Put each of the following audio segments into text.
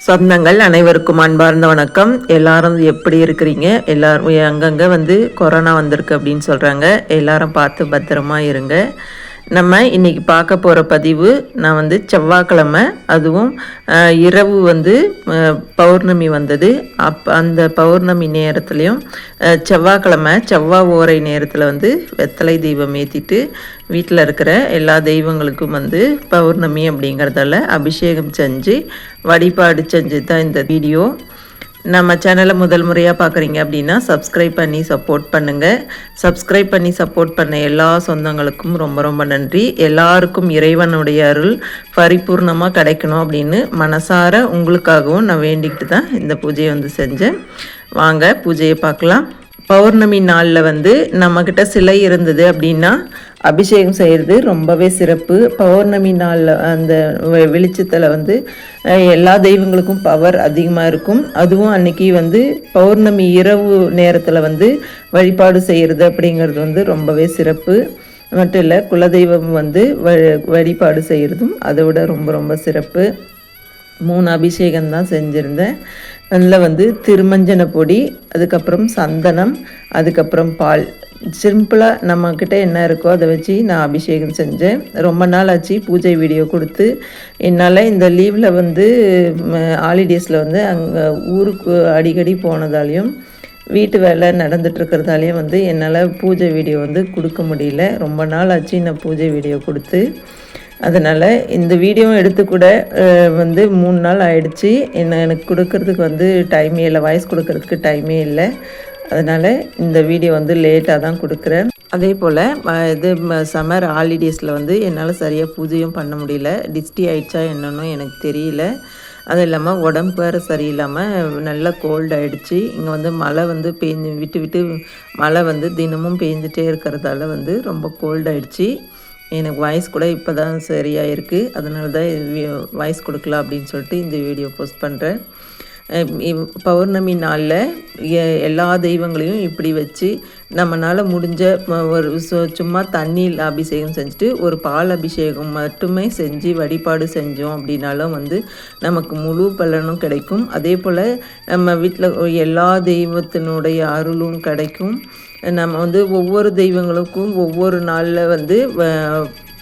சொந்தங்கள் அனைவருக்கும் அன்பார்ந்த வணக்கம். எல்லாரும் எப்படி இருக்கிறீங்க? எல்லாரும் அங்கங்கே கொரோனா வந்திருக்கு அப்படின்னு சொல்கிறாங்க. எல்லாரும் பார்த்து பத்திரமா இருங்க. நம்ம இன்றைக்கி பார்க்க போகிற பதிவு, நான் செவ்வாய்க்கிழமை, அதுவும் இரவு பௌர்ணமி வந்தது. அந்த பௌர்ணமி நேரத்துலையும் செவ்வாய்க்கிழமை செவ்வாய் ஓரை நேரத்தில் வெத்தலை தீபம் ஏற்றிட்டு வீட்டில் இருக்கிற எல்லா தெய்வங்களுக்கும் பௌர்ணமி அப்படிங்கிறதால அபிஷேகம் செஞ்சு வழிபாடு செஞ்சு தான் இந்த வீடியோ. நம்ம சேனலை முதல் முறையாக பார்க்குறீங்க அப்படின்னா சப்ஸ்கிரைப் பண்ணி சப்போர்ட் பண்ணுங்கள். சப்ஸ்கிரைப் பண்ணி சப்போர்ட் பண்ண எல்லா சொந்தங்களுக்கும் ரொம்ப ரொம்ப நன்றி. எல்லாருக்கும் இறைவனுடைய அருள் பரிபூர்ணமாக கிடைக்கணும் அப்படின்னு மனசார உங்களுக்காகவும் நான் வேண்டிக்கிட்டு தான் இந்த பூஜையை செஞ்சேன். வாங்க பூஜையை பார்க்கலாம். பௌர்ணமி நாளில் நம்மக்கிட்ட சிலை இருந்தது அப்படின்னா அபிஷேகம் செய்கிறது ரொம்பவே சிறப்பு. பௌர்ணமி நாளில் அந்த வெளிச்சத்தில் எல்லா தெய்வங்களுக்கும் பவர் அதிகமாக இருக்கும். அதுவும் அன்றைக்கி பௌர்ணமி இரவு நேரத்தில் வழிபாடு செய்கிறது அப்படிங்கிறது ரொம்பவே சிறப்பு. மட்டும் இல்லை, குலதெய்வம் வழிபாடு செய்கிறதும் அதை விட ரொம்ப ரொம்ப சிறப்பு. 3 அபிஷேகம் தான் செஞ்சுருந்தேன். அதில் திருமஞ்சன பொடி, அதுக்கப்புறம் சந்தனம், அதுக்கப்புறம் பால். சிம்பிளாக நம்மக்கிட்ட என்ன இருக்கோ அதை வச்சு நான் அபிஷேகம் செஞ்சேன். ரொம்ப நாள் ஆச்சு பூஜை வீடியோ கொடுத்து. என்னால் இந்த லீவில் ஹாலிடேஸில் அங்கே ஊருக்கு அடிக்கடி போனதாலையும் வீட்டு வேலை நடந்துகிட்ருக்கிறதாலையும் என்னால் பூஜை வீடியோ கொடுக்க முடியல. ரொம்ப நாள் ஆச்சு நான் பூஜை வீடியோ கொடுத்து. அதனால் இந்த வீடியோ எடுத்து கூட 3 நாள் ஆகிடுச்சி. எனக்கு கொடுக்கறதுக்கு டைமே இல்லை, வாய்ஸ் கொடுக்கறதுக்கு டைமே இல்லை. அதனால் இந்த வீடியோ லேட்டாக தான் கொடுக்குறேன். அதே போல் சம்மர் ஹாலிடேஸில் என்னால் சரியாக பூஜையும் பண்ண முடியல. டிஸ்டி ஆகிடுச்சா என்னன்னு எனக்கு தெரியல. அது இல்லாமல் உடம்பு வேறு சரியில்லாமல் நல்லா கோல்டு ஆகிடுச்சி. இங்கே மழை பெஞ்சு விட்டு விட்டு மழை தினமும் பெஞ்சிட்டே இருக்கிறதால ரொம்ப கோல்டு ஆகிடுச்சி. எனக்கு வாய்ஸ் கூட இப்போ தான் சரியாக இருக்குது. அதனால தான் வாய்ஸ் கொடுக்கலாம் அப்படின்னு சொல்லிட்டு இந்த வீடியோ போஸ்ட் பண்ணுறேன். பௌர்ணமி நாளில் எல்லா தெய்வங்களையும் இப்படி வச்சு நம்மளால் முடிஞ்ச ஒரு சும்மா தண்ணியில் அபிஷேகம் செஞ்சுட்டு ஒரு பால் அபிஷேகம் மட்டுமே செஞ்சு வழிபாடு செஞ்சோம் அப்படின்னாலும் நமக்கு முழு பலனும் கிடைக்கும். அதே போல் நம்ம வீட்டில் எல்லா தெய்வத்தினுடைய அருளும் கிடைக்கும். நம்ம ஒவ்வொரு தெய்வங்களுக்கும் ஒவ்வொரு நாளில்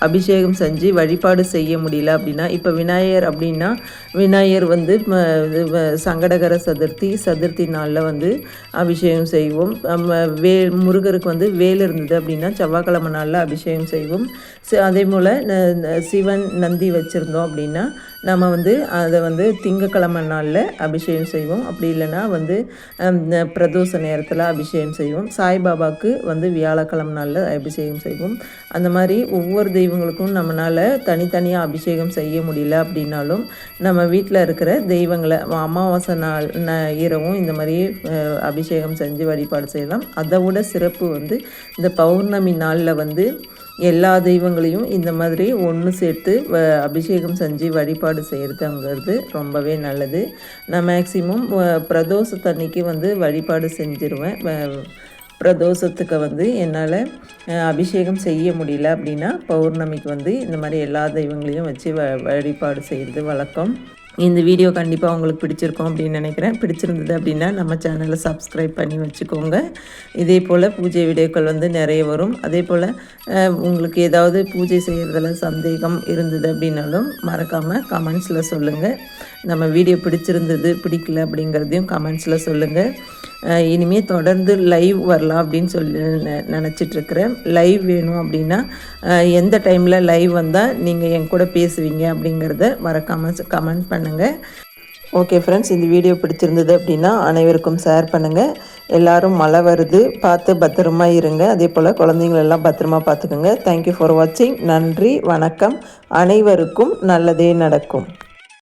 அபிஷேகம் செஞ்சு வழிபாடு செய்ய முடியல அப்படின்னா, இப்போ விநாயகர் அப்படின்னா விநாயகர் சங்கடகர சதுர்த்தி நாளில் அபிஷேகம் செய்வோம். நம்ம முருகருக்கு வேல் இருந்தது அப்படின்னா செவ்வாய்க்கிழமை நாளில் அபிஷேகம் செய்வோம். அதே போல் சிவன் நந்தி வச்சுருந்தோம் அப்படின்னா நம்ம அதை திங்கக்கிழமை நாளில் அபிஷேகம் செய்வோம். அப்படி இல்லைன்னா பிரதோஷ நேரத்தில் அபிஷேகம் செய்வோம். சாய்பாபாவுக்கு வியாழக்கிழமை நாளில் அபிஷேகம் செய்வோம். அந்த மாதிரி ஒவ்வொரு தெய்வங்களுக்கும் நம்மளால் தனித்தனியாக அபிஷேகம் செய்ய முடியல அப்படின்னாலும் நம்ம வீட்டில் இருக்கிற தெய்வங்களை அமாவாசை நாள் இரவும் இந்த மாதிரி அபிஷேகம் செஞ்சு வழிபாடு செய்யலாம். அதை விட சிறப்பு இந்த பௌர்ணமி நாளில் எல்லா தெய்வங்களையும் இந்த மாதிரி ஒன்று சேர்த்து அபிஷேகம் செஞ்சு வழிபாடு செய்கிறதுங்கிறது ரொம்பவே நல்லது. நான் மேக்சிமம் பிரதோஷத்தன்னைக்கு வழிபாடு செஞ்சிருவேன். பிரதோஷத்துக்கு என்னால் அபிஷேகம் செய்ய முடியல அப்படின்னா பௌர்ணமிக்கு இந்த மாதிரி எல்லா தெய்வங்களையும் வச்சு வழிபாடு செய்கிறது வழக்கம். இந்த வீடியோ கண்டிப்பாக உங்களுக்கு பிடிச்சிருக்கோம் அப்படின்னு நினைக்கிறேன். பிடிச்சிருந்தது அப்படின்னா நம்ம சேனலை சப்ஸ்கிரைப் பண்ணி வச்சுக்கோங்க. இதே போல் பூஜை வீடியோக்கள் நிறைய வரும். அதே போல் உங்களுக்கு ஏதாவது பூஜை செய்கிறதுல சந்தேகம் இருந்தது அப்படின்னாலும் மறக்காமல் கமெண்ட்ஸில் சொல்லுங்கள். நம்ம வீடியோ பிடிச்சிருந்தது பிடிக்கல அப்படிங்கிறதையும் கமெண்ட்ஸில் சொல்லுங்கள். இனிமேல் தொடர்ந்து லைவ் வரலாம் அப்படின்னு சொல்லி நினச்சிட்ருக்கிறேன். லைவ் வேணும் அப்படின்னா எந்த டைமில் லைவ் வந்தால் நீங்கள் என் கூட பேசுவீங்க அப்படிங்கிறத மறக்காமல் கமெண்ட் பண்ணுங்கள். ஓகே ஃப்ரெண்ட்ஸ், இந்த வீடியோ பிடிச்சிருந்தது அப்படின்னா அனைவருக்கும் ஷேர் பண்ணுங்கள். எல்லோரும் மழை வருது, பார்த்து பத்திரமா இருங்க. அதே போல் குழந்தைங்களெல்லாம் பத்திரமா பார்த்துக்குங்க. தேங்க்யூ ஃபார் வாட்சிங். நன்றி, வணக்கம். அனைவருக்கும் நல்லதே நடக்கும்.